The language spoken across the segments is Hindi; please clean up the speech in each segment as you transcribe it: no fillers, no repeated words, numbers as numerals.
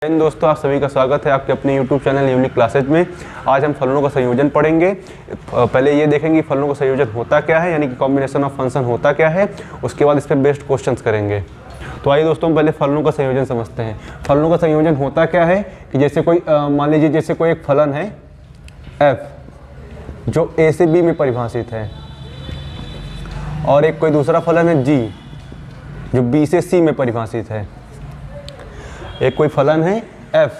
दोस्तों, आप सभी का स्वागत है आपके अपने YouTube चैनल यूनिक क्लासेज में। आज हम फलनों का संयोजन पढ़ेंगे। पहले ये देखेंगे कि फलनों का संयोजन होता क्या है, यानी कि कॉम्बिनेशन ऑफ फंक्शन होता क्या है। उसके बाद इस पर बेस्ड क्वेश्चंस करेंगे। तो आइए दोस्तों, हम पहले फलनों का संयोजन समझते हैं। फलनों का संयोजन होता क्या है कि जैसे कोई मान लीजिए जैसे कोई एक फलन है f जो a से b में परिभाषित है, और एक कोई दूसरा फलन है g जो b से c में परिभाषित है। एक कोई फलन है f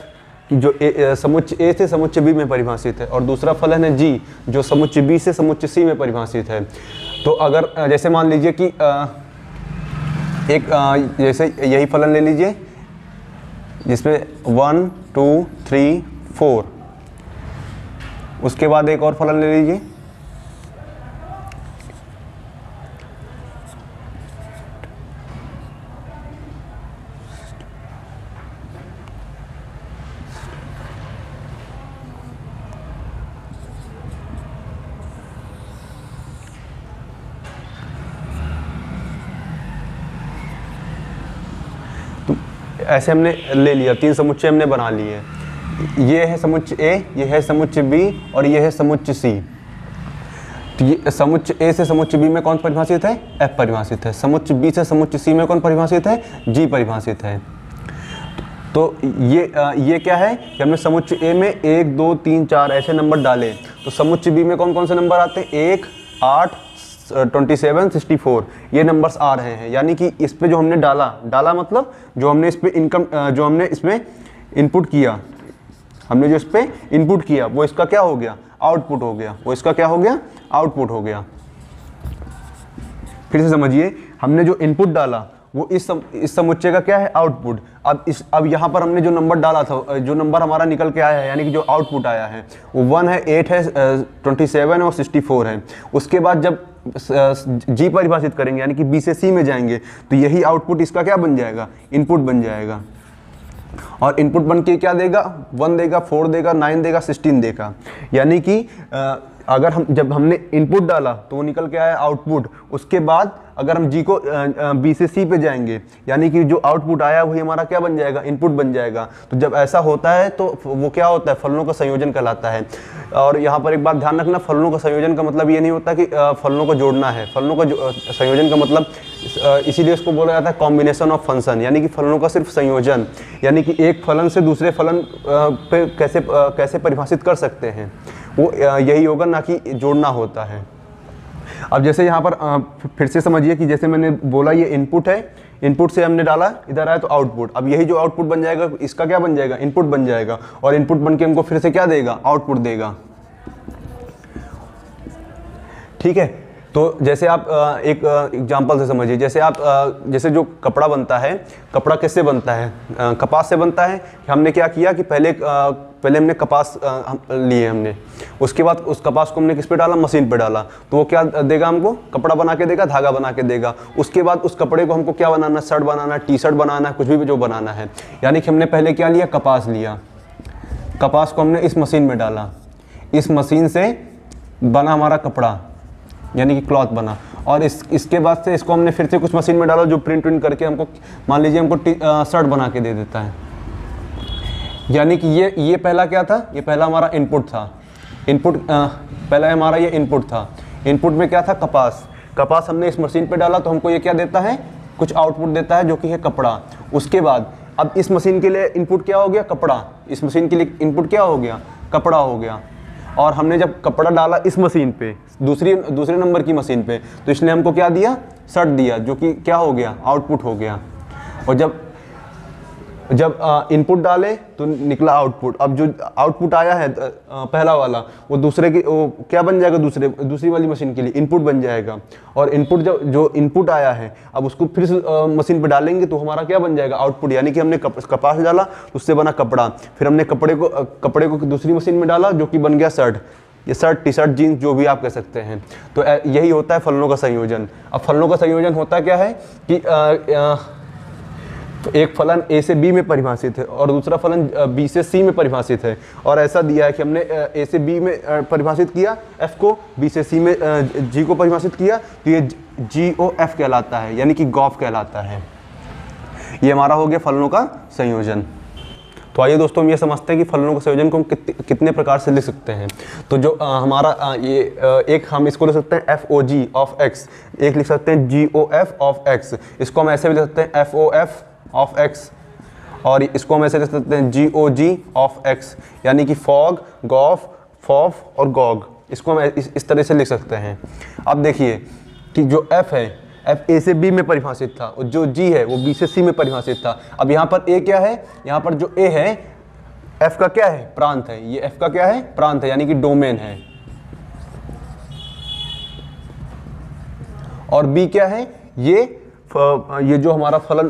जो समुच्चय a से समुच्चय b में परिभाषित है, और दूसरा फलन है g जो समुच्चय b से समुच्चय c में परिभाषित है। तो अगर जैसे मान लीजिए कि जैसे यही फलन ले लीजिए जिसमें 1 2 3 4, उसके बाद एक और फलन ले लीजिए ऐसे हमने ले लिया, 3 समुच्चय हमने बना लिए। ये है समुच्चय A, ये है समुच्चय B और ये है समुच्चय C। तो ये समुच्चय A से समुच्चय B में कौन परिभाषित है? F परिभाषित है। समुच्चय B से समुच्चय C में कौन परिभाषित है? G परिभाषित है। तो ये क्या है कि हमने समुच्चय A में 1 2 3 4 ऐसे नंबर डाले, तो समुच्चय B में कौन कौन से नंबर आते हैं? 1 8 27 64 ये नंबर्स आ रहे हैं। यानी कि इस पे जो हमने डाला मतलब जो हमने इस पे जो हमने इसमें इनपुट किया, हमने जो इस पे इनपुट किया वो इसका क्या हो गया? आउटपुट हो गया। वो इसका क्या हो गया? आउटपुट हो गया। फिर से समझिए, हमने जो इनपुट डाला वो इस समुच्चय का क्या है? आउटपुट। अब यहाँ पर हमने जो नंबर डाला था, जो नंबर हमारा निकल के आया है, यानी कि जो आउटपुट आया है वो 1 है, 8 है, 27 और 64 है। उसके बाद जब जी परिभाषित करेंगे यानी कि बी से सी में जाएंगे, तो यही आउटपुट इसका क्या बन जाएगा? इनपुट बन जाएगा। और इनपुट बन के क्या देगा? 1 देगा, 4 देगा, 9 देगा, 16 देगा। यानी कि अगर जब हमने इनपुट डाला तो वो निकल के आया आउटपुट। उसके बाद अगर हम जी को बी से सी पे जाएंगे, यानी कि जो आउटपुट आया वही हमारा क्या बन जाएगा? इनपुट बन जाएगा। तो जब ऐसा होता है तो वो क्या होता है? फलनों का संयोजन कहलाता है। और यहाँ पर एक बात ध्यान रखना, फलनों का संयोजन का मतलब ये नहीं होता कि फलनों को जोड़ना है। फलनों का संयोजन का मतलब इसीलिए उसको बोला जाता है कॉम्बिनेशन ऑफ फंक्शन, यानी कि फलनों का सिर्फ संयोजन, यानी कि एक फलन से दूसरे फलन पे कैसे परिभाषित कर सकते हैं, वो यही होगा, ना कि जोड़ना होता है। अब जैसे यहाँ पर फिर से समझिए कि जैसे मैंने बोला ये इनपुट है, इनपुट से हमने डाला, इधर आया तो आउटपुट। अब यही जो आउटपुट बन जाएगा इसका क्या बन जाएगा? इनपुट बन जाएगा। और इनपुट बन के हमको फिर से क्या देगा? आउटपुट देगा। ठीक है। तो जैसे आप एक एग्जांपल से समझिए, जैसे जो कपड़ा बनता है, कपड़ा किससे बनता है? कपास से बनता है। हमने क्या किया कि पहले हमने कपास लिए हमने, उसके बाद उस कपास को हमने किस पे डाला? मशीन पे डाला। तो वो क्या देगा हमको? कपड़ा बना के देगा, धागा बना के देगा। उसके बाद उस कपड़े को हमको क्या बनाना? शर्ट बनाना, टी शर्ट बनाना, कुछ भी जो बनाना है। यानी कि हमने पहले क्या लिया? कपास लिया। कपास को हमने इस मशीन में डाला, इस मशीन से बना हमारा कपड़ा, यानी कि क्लॉथ बना। और इसके बाद से इसको हमने फिर से कुछ मशीन में डाला जो प्रिंट करके हमको, मान लीजिए हमको शर्ट बना के दे देता है। यानी कि ये पहला क्या था? ये पहला हमारा इनपुट था। पहला हमारा ये इनपुट था। इनपुट में क्या था? कपास हमने इस मशीन पे डाला तो हमको ये क्या देता है? कुछ आउटपुट देता है जो कि है कपड़ा। उसके बाद अब इस मशीन के लिए इनपुट क्या हो गया? कपड़ा। इस मशीन के लिए इनपुट क्या हो गया? कपड़ा हो गया। और हमने जब कपड़ा डाला इस मशीन पे, दूसरे नंबर की मशीन पे, तो इसने हमको क्या दिया? शर्ट दिया, जो कि क्या हो गया? आउटपुट हो गया। और जब इनपुट डाले तो निकला आउटपुट। अब जो आउटपुट आया है पहला वाला, वो वो क्या बन जाएगा? दूसरी वाली मशीन के लिए इनपुट बन जाएगा। और इनपुट जो इनपुट आया है, अब उसको फिर से मशीन पे डालेंगे तो हमारा क्या बन जाएगा? आउटपुट। यानी कि हमने कपास डाला, उससे बना कपड़ा। फिर हमने कपड़े को दूसरी मशीन में डाला, जो कि बन गया शर्ट। ये शर्ट, टी शर्ट, जीन्स, जो भी आप कह सकते हैं। तो यही होता है फलनों का संयोजन। अब फलनों का संयोजन होता क्या है कि तो एक फलन ए से बी में परिभाषित है और दूसरा फलन बी से सी में परिभाषित है। और ऐसा दिया है कि हमने ए से बी में परिभाषित किया एफ को, बी से सी में जी को परिभाषित किया, तो ये जी ओ एफ कहलाता है, यानी कि गॉफ कहलाता है। ये हमारा हो गया फलनों का संयोजन। तो आइए दोस्तों हम ये समझते हैं कि फलनों के संयोजन को हम कितने प्रकार से लिख सकते हैं। तो जो हमारा एक हम इसको लिख सकते हैं FOG ऑफ x, एक लिख सकते हैं GOF ऑफ x, इसको हम ऐसे भी लिख सकते हैं FOF ऑफ x, और इसको हम ऐसे लिख सकते हैं GOG ऑफ x, यानी कि फॉग, गॉफ, फॉफ और गॉग, इसको हम इस तरह से लिख सकते हैं। अब देखिए कि जो f है, f a से b में परिभाषित था, और जो g है वो b से c में परिभाषित था। अब यहाँ पर a क्या है, यहाँ पर जो a है f का क्या है, प्रांत है, ये f का क्या है, प्रांत है, यानी कि डोमेन है। और b क्या है, ये जो हमारा फलन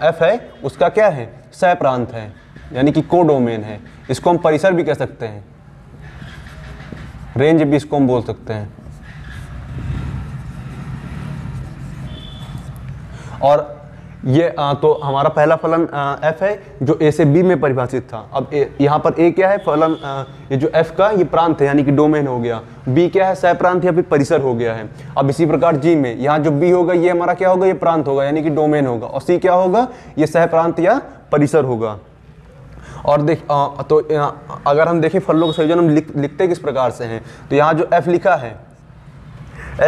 f है उसका क्या है, सह प्रांत है, यानी कि कोडोमेन है। इसको हम परिसर भी कह सकते हैं, रेंज भी इसको हम बोल सकते हैं। और ये तो हमारा पहला फलन f है जो a से b में परिभाषित था। अब यहाँ पर a क्या है, फलन ये जो f का ये प्रांत है, यानी कि डोमेन हो गया। b क्या है, सह प्रांत या फिर परिसर हो गया है। अब इसी प्रकार g में यहाँ जो b होगा ये हमारा क्या होगा, ये प्रांत होगा, यानी कि डोमेन होगा। और c क्या होगा, ये सह प्रांत या परिसर होगा। और तो अगर हम देखें फलनों का संयोजन हम लिखते किस प्रकार से हैं, तो यहाँ जो f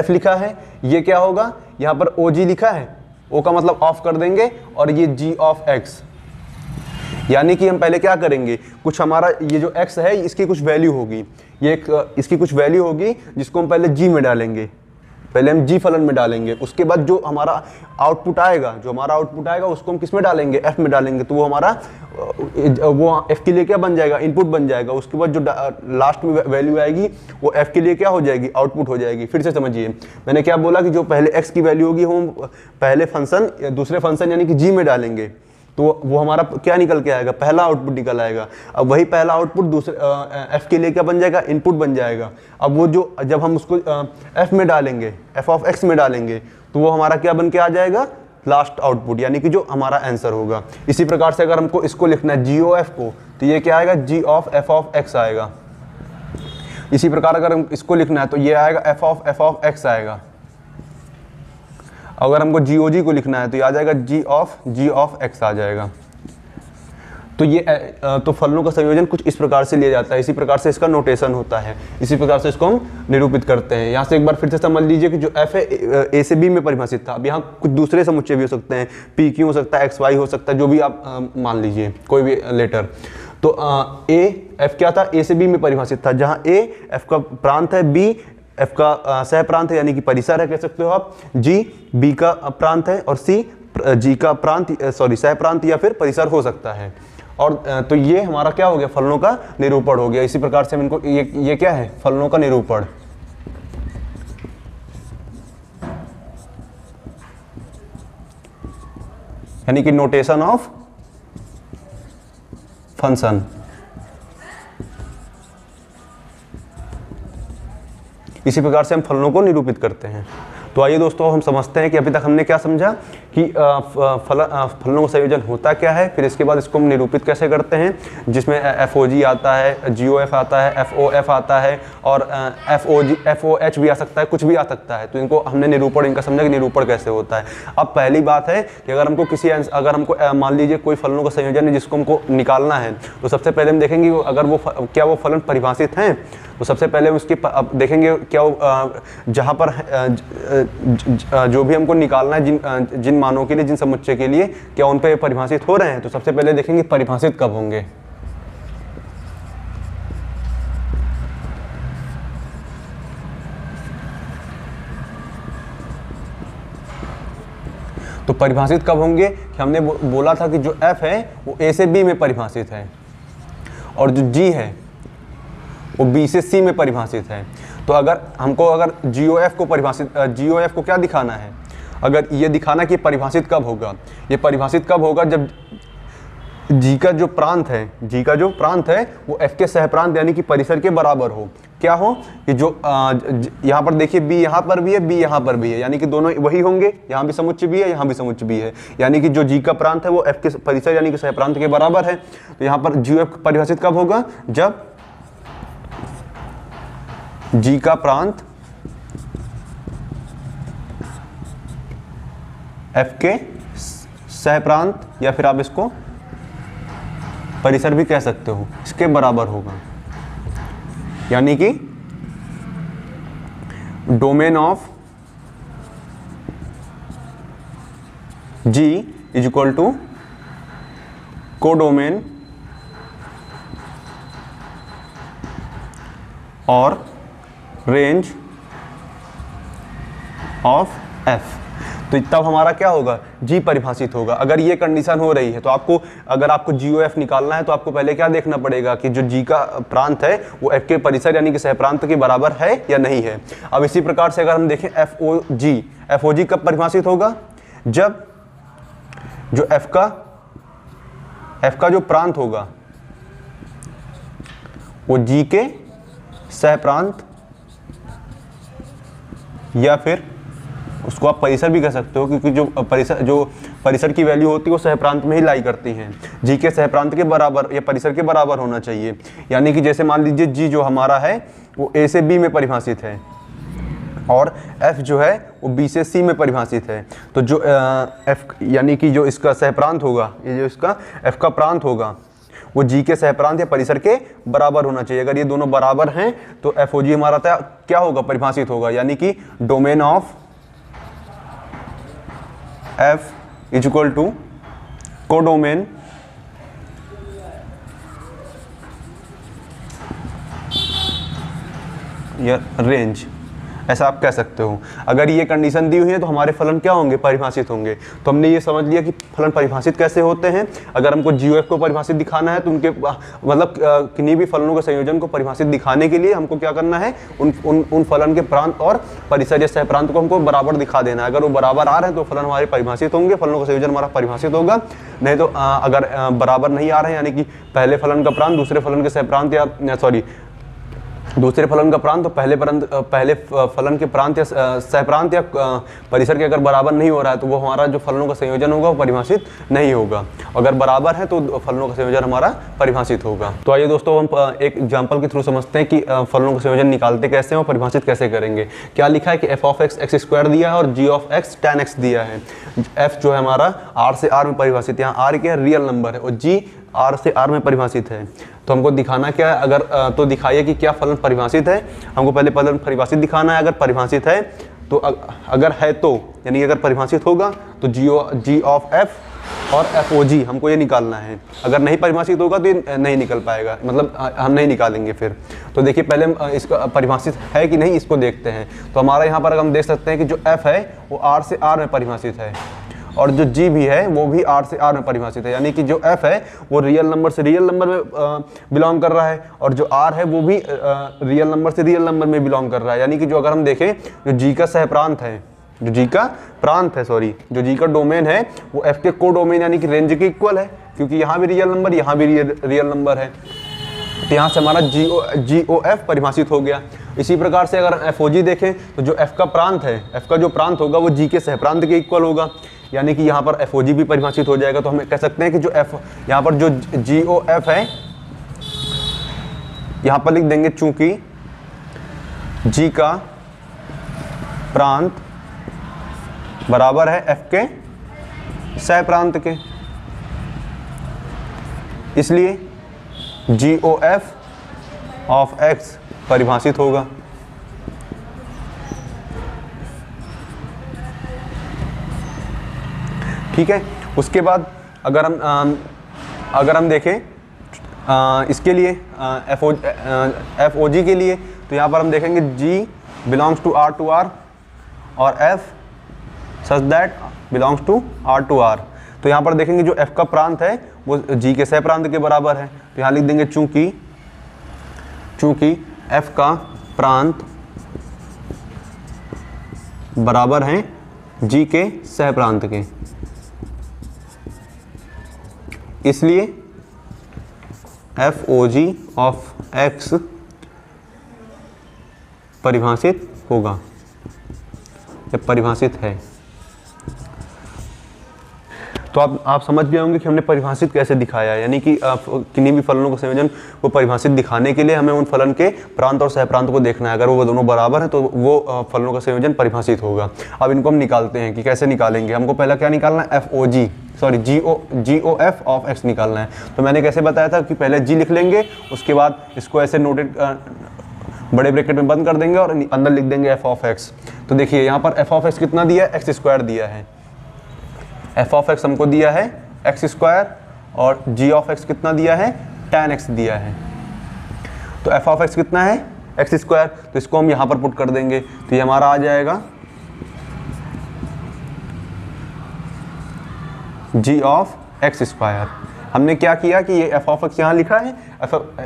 लिखा है ये क्या होगा, यहाँ पर OG लिखा है, O का मतलब ऑफ कर देंगे, और ये G ऑफ x, यानी कि हम पहले क्या करेंगे, कुछ हमारा ये जो x है इसकी कुछ वैल्यू होगी, ये इसकी कुछ वैल्यू होगी जिसको हम पहले G में डालेंगे, पहले हम G फलन में डालेंगे। उसके बाद जो हमारा आउटपुट आएगा उसको हम किस में डालेंगे, F में डालेंगे। तो वो हमारा वो F के लिए क्या बन जाएगा, इनपुट बन जाएगा। उसके बाद जो लास्ट में वैल्यू आएगी वो F के लिए क्या हो जाएगी, आउटपुट हो जाएगी। फिर से समझिए, मैंने क्या बोला कि जो पहले x की वैल्यू होगी हम पहले फंक्शन दूसरे फंक्शन यानी कि G में डालेंगे, तो वो हमारा क्या निकल के आएगा, पहला आउटपुट निकल आएगा। अब वही पहला आउटपुट दूसरे f के लिए क्या बन जाएगा, इनपुट बन जाएगा। अब वो जो जब हम उसको f में डालेंगे, f ऑफ x में डालेंगे, तो वो हमारा क्या बन के आ जाएगा, लास्ट आउटपुट, यानी कि जो हमारा आंसर होगा। इसी प्रकार से अगर हमको इसको लिखना है GOF को, तो ये क्या आएगा, G of f of x आएगा। इसी प्रकार अगर हम इसको लिखना है तो ये आएगा f ऑफ x आएगा। अगर हमको GOG को लिखना है तो ये आ जाएगा G ऑफ x आ जाएगा। तो ये तो फलनों का संयोजन कुछ इस प्रकार से लिया जाता है, इसी प्रकार से इसका नोटेशन होता है, इसी प्रकार से इसको हम निरूपित करते हैं। यहाँ से एक बार फिर से समझ लीजिए कि जो f है a से b में परिभाषित था। अब यहाँ कुछ दूसरे समुच्चय भी हो सकते हैं, PQ हो सकता है, XY हो सकता है, जो भी आप मान लीजिए कोई भी लेटर। तो f क्या था, a से b में परिभाषित था, जहाँ a f का प्रांत है, b f का सह प्रांत है यानी कि परिसर है कह सकते हो आप, G b का प्रांत है, और C G का सह प्रांत या फिर परिसर हो सकता है। और तो ये हमारा क्या हो गया, फलनों का निरूपण हो गया। इसी प्रकार से हम इनको ये क्या है, फलनों का निरूपण, यानी कि नोटेशन ऑफ फंक्शन। इसी प्रकार से हम फलनों को निरूपित करते हैं। तो आइए दोस्तों हम समझते हैं कि अभी तक हमने क्या समझा कि फलनों का संयोजन होता क्या है, फिर इसके बाद इसको हम निरूपित कैसे करते हैं, जिसमें FOG आता है, GOF आता है, FOF आता है, और FOH भी आ सकता है, कुछ भी आ सकता है। तो इनको हमने निरूपण इनका समझा कि निरूपण कैसे होता है। अब पहली बात है कि अगर हमको मान लीजिए कोई फलनों का संयोजन है जिसको हमको निकालना है, तो सबसे पहले हम देखेंगे अगर क्या वो फलन परिभाषित हैं। तो सबसे पहले हम उसकी देखेंगे क्या वो जहाँ पर जो भी हमको निकालना है जिन मानों के लिए, जिन समुच्चय के लिए, क्या उन पे परिभाषित हो रहे हैं। तो सबसे पहले देखेंगे परिभाषित कब होंगे। तो परिभाषित कब होंगे कि हमने बोला था कि जो f है वो a से b में परिभाषित है, और जो g है वो b से c में परिभाषित है। तो अगर GOF को क्या दिखाना है, अगर ये दिखाना कि परिभाषित कब होगा, ये परिभाषित कब होगा जब G का जो प्रांत है वो F के सहप्रांत यानी कि परिसर के बराबर हो। क्या हो कि जो यहाँ पर देखिए B यहाँ पर भी है, B यहाँ पर भी है, यानी कि दोनों वही होंगे, यहाँ भी समुच्चय भी है, यहाँ भी समुच्चय भी है, यानी कि जो G का प्रांत है वो F के परिसर यानी कि सहप्रांत के बराबर है। तो यहाँ पर GOF परिभाषित कब होगा, जब G का प्रांत F के सहप्रांत या फिर आप इसको परिसर भी कह सकते हो, इसके बराबर होगा। यानी कि domain of G is equal to codomain और रेंज ऑफ F। तो तब हमारा क्या होगा, G परिभाषित होगा। अगर ये कंडीशन हो रही है तो आपको, अगर आपको GOF निकालना है तो आपको पहले क्या देखना पड़ेगा कि जो G का प्रांत है वो F के परिसर यानी कि सहप्रांत के बराबर है या नहीं है। अब इसी प्रकार से अगर हम देखें FOG कब परिभाषित होगा, जब जो F का जो प्रांत होगा वो G के सहप्रांत या फिर उसको आप परिसर भी कह सकते हो, क्योंकि जो परिसर की वैल्यू होती है वो सहप्रांत में ही लाई करती हैं। G के सहप्रांत के बराबर या परिसर के बराबर होना चाहिए। यानी कि जैसे मान लीजिए G जो हमारा है वो A से B में परिभाषित है और F जो है वो B से C में परिभाषित है। तो जो F यानी कि जो इसका सहप्रांत होगा, ये जो इसका F का प्रांत होगा वो G के सहप्रांत या परिसर के बराबर होना चाहिए। अगर ये दोनों बराबर हैं तो FOG हमारा क्या होगा, परिभाषित होगा। यानी कि domain of F is equal to codomain या रेंज, ऐसा आप कह सकते हो। अगर ये कंडीशन दी हुई है तो हमारे फलन क्या होंगे, परिभाषित होंगे। तो हमने ये समझ लिया कि फलन परिभाषित कैसे होते हैं। अगर हमको GOF को परिभाषित दिखाना है तो उनके मतलब किन्हीं भी फलनों के संयोजन को परिभाषित दिखाने के लिए हमको क्या करना है, उन फलन के प्रांत और परिसर या सहप्रांत को हमको बराबर दिखा देना है। अगर वो बराबर आ रहे हैं तो फलन हमारे परिभाषित होंगे, फलनों का संयोजन हमारा परिभाषित होगा। नहीं तो अगर बराबर नहीं आ रहे हैं, यानी कि पहले फलन का प्रांत दूसरे फलन के सहप्रांत या दूसरे फलन का प्रांत तो पहले फलन के प्रांत या सहप्रांत या परिसर के अगर बराबर नहीं हो रहा है तो वो हमारा जो फलनों का संयोजन होगा वो परिभाषित नहीं होगा। अगर बराबर है तो फलनों का संयोजन हमारा परिभाषित होगा। तो आइए दोस्तों हम एक एग्जांपल के थ्रू समझते हैं कि फलनों का संयोजन निकालते कैसे हैं और परिभाषित कैसे करेंगे। क्या लिखा है कि f ऑफ x x² दिया है और g of x tan x दिया है। f जो है हमारा r से r में परिभाषित, यहाँ r क्या है, रियल नंबर है, और g r से r में परिभाषित है। तो हमको दिखाना क्या है, अगर तो दिखाइए कि क्या फलन परिभाषित है। हमको पहले फलन परिभाषित दिखाना है। अगर परिभाषित है तो अगर है तो यानी अगर परिभाषित होगा तो g ऑफ f और FOG हमको ये निकालना है। अगर नहीं परिभाषित होगा तो ये नहीं निकल पाएगा, मतलब हम नहीं निकालेंगे फिर। तो देखिए पहले हम इसका परिभाषित है कि नहीं इसको देखते हैं। तो हमारा यहाँ पर हम देख सकते हैं कि जो f है वो r से r में परिभाषित है और जो g भी है वो भी r से r में परिभाषित है। यानी कि जो f है वो रियल नंबर से रियल नंबर में बिलोंग कर रहा है और जो r है वो भी रियल नंबर से रियल नंबर में बिलोंग कर रहा है। यानी कि जो अगर हम देखें जो g का सहप्रांत है, जो g का डोमेन है वो f के कोडोमेन यानी कि रेंज के इक्वल है, क्योंकि यहाँ भी रियल नंबर यहाँ भी रियल नंबर है। तो यहाँ से हमारा GOF परिभाषित हो गया। इसी प्रकार से अगर FOG देखें तो जो f का प्रांत है, f का जो प्रांत होगा वो g के सहप्रांत के इक्वल होगा। यानी कि यहाँ पर FOG भी परिभाषित हो जाएगा। तो हम कह सकते हैं कि जो यहाँ पर जो GOF है यहाँ पर लिख देंगे चूंकि g का प्रांत बराबर है f के सहप्रांत के, इसलिए GOF ऑफ x परिभाषित होगा। ठीक है। उसके बाद अगर हम देखें इसके लिए FOG के लिए तो यहाँ पर हम देखेंगे G बिलोंग्स टू R और F such that belongs to R। तो यहाँ पर देखेंगे जो F का प्रांत है वो G के सहप्रांत के बराबर है। तो यहाँ लिख देंगे चूंकि F का प्रांत बराबर है G के सहप्रांत के, इसलिए FOG ऑफ x परिभाषित होगा या परिभाषित है। तो आप समझ गए होंगे कि हमने परिभाषित कैसे दिखाया है, यानी कि किन्हीं भी फलनों का संयोजन को परिभाषित दिखाने के लिए हमें उन फलन के प्रांत और सहप्रांत को देखना है। अगर वो दोनों बराबर है तो वो फलनों का संयोजन परिभाषित होगा। अब इनको हम निकालते हैं कि कैसे निकालेंगे। हमको पहला क्या निकालना है, GOF ऑफ x निकालना है। तो मैंने कैसे बताया था कि पहले g लिख लेंगे, उसके बाद इसको ऐसे नोटेड बड़े ब्रैकेट में बंद कर देंगे और अंदर लिख देंगे f ऑफ x। तो देखिए यहाँ पर f ऑफ x कितना दिया है, x² दिया है। f ऑफ x हमको दिया है x² और g ऑफ x कितना दिया है, tan x दिया है। तो f ऑफ x कितना है, x²। तो इसको हम यहाँ पर पुट कर देंगे, तो ये हमारा आ जाएगा g ऑफ x²। हमने क्या किया कि ये f ऑफ x यहाँ लिखा है,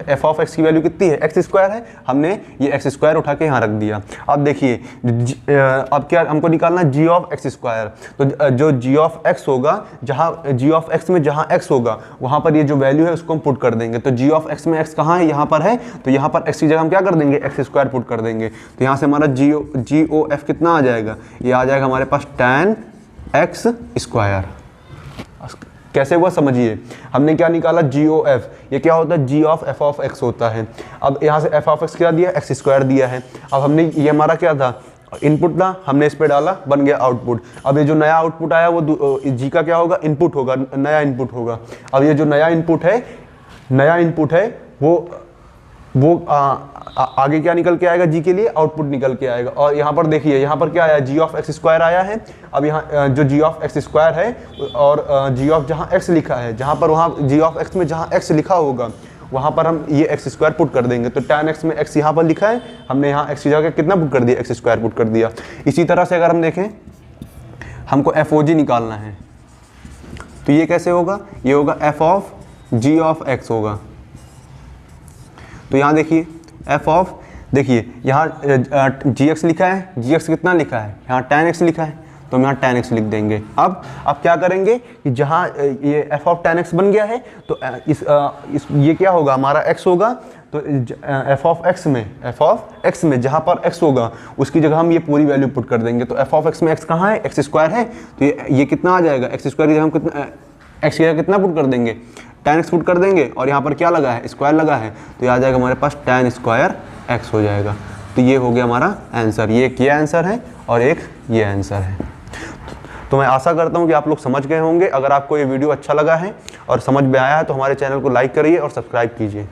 f ऑफ x की वैल्यू कितनी है, x² है, हमने ये x² उठा के यहाँ रख दिया। अब देखिए अब क्या हमको निकालना है, g ऑफ x²। तो जो g ऑफ x होगा, जहाँ g ऑफ x में जहाँ x होगा वहाँ पर ये जो वैल्यू है उसको हम पुट कर देंगे। तो g ऑफ x में x कहाँ है, यहाँ पर है, तो यहाँ पर x की जगह हम क्या कर देंगे, x² पुट कर देंगे। तो यहाँ से हमारा GOF कितना आ जाएगा, ये आ जाएगा हमारे पास tan x²। कैसे हुआ समझिए, हमने क्या निकाला, GOF। ये क्या होता है, g of f of x होता है। अब यहाँ से f ऑफ x क्या दिया, x² दिया है। अब हमने ये हमारा क्या था, इनपुट था, हमने इस पे डाला, बन गया आउटपुट। अब ये जो नया आउटपुट आया वो g का क्या होगा, इनपुट होगा, नया इनपुट होगा। अब ये जो नया इनपुट है वो आगे क्या निकल के आएगा, g के लिए आउटपुट निकल के आएगा। और यहाँ पर देखिए, यहाँ पर क्या आया, g ऑफ x² आया है। अब यहाँ जो g ऑफ x² है और g ऑफ जहाँ x लिखा है, जहाँ पर वहाँ g ऑफ x में जहाँ x लिखा होगा वहाँ पर हम ये x² पुट कर देंगे। तो tan x में x यहाँ पर लिखा है, हमने यहाँ x की जगह कितना पुट कर दिया, x² पुट कर दिया। इसी तरह से अगर हम देखें, हमको FOG निकालना है, तो ये कैसे होगा, ये होगा f of g of x होगा। तो यहाँ देखिए f ऑफ, देखिए यहाँ gx लिखा है, gx कितना लिखा है, यहाँ tan x लिखा है, तो हम यहाँ tan x लिख देंगे। अब क्या करेंगे कि जहाँ ये f ऑफ tan x बन गया है, तो ये क्या होगा, हमारा x होगा। तो f ऑफ x में जहाँ पर x होगा उसकी जगह हम ये पूरी वैल्यू पुट कर देंगे। तो f ऑफ x में x कहाँ है, x² है, तो ये कितना आ जाएगा, x² की जगह हम कितना, x की जगह कितना पुट कर देंगे, tan x पुट कर देंगे। और यहाँ पर क्या लगा है, स्क्वायर लगा है, तो ये आ जाएगा हमारे पास tan² x हो जाएगा। तो ये हो गया हमारा आंसर। ये एक ये आंसर है और एक ये आंसर है। तो मैं आशा करता हूँ कि आप लोग समझ गए होंगे। अगर आपको ये वीडियो अच्छा लगा है और समझ में आया है तो हमारे चैनल को लाइक करिए और सब्सक्राइब कीजिए।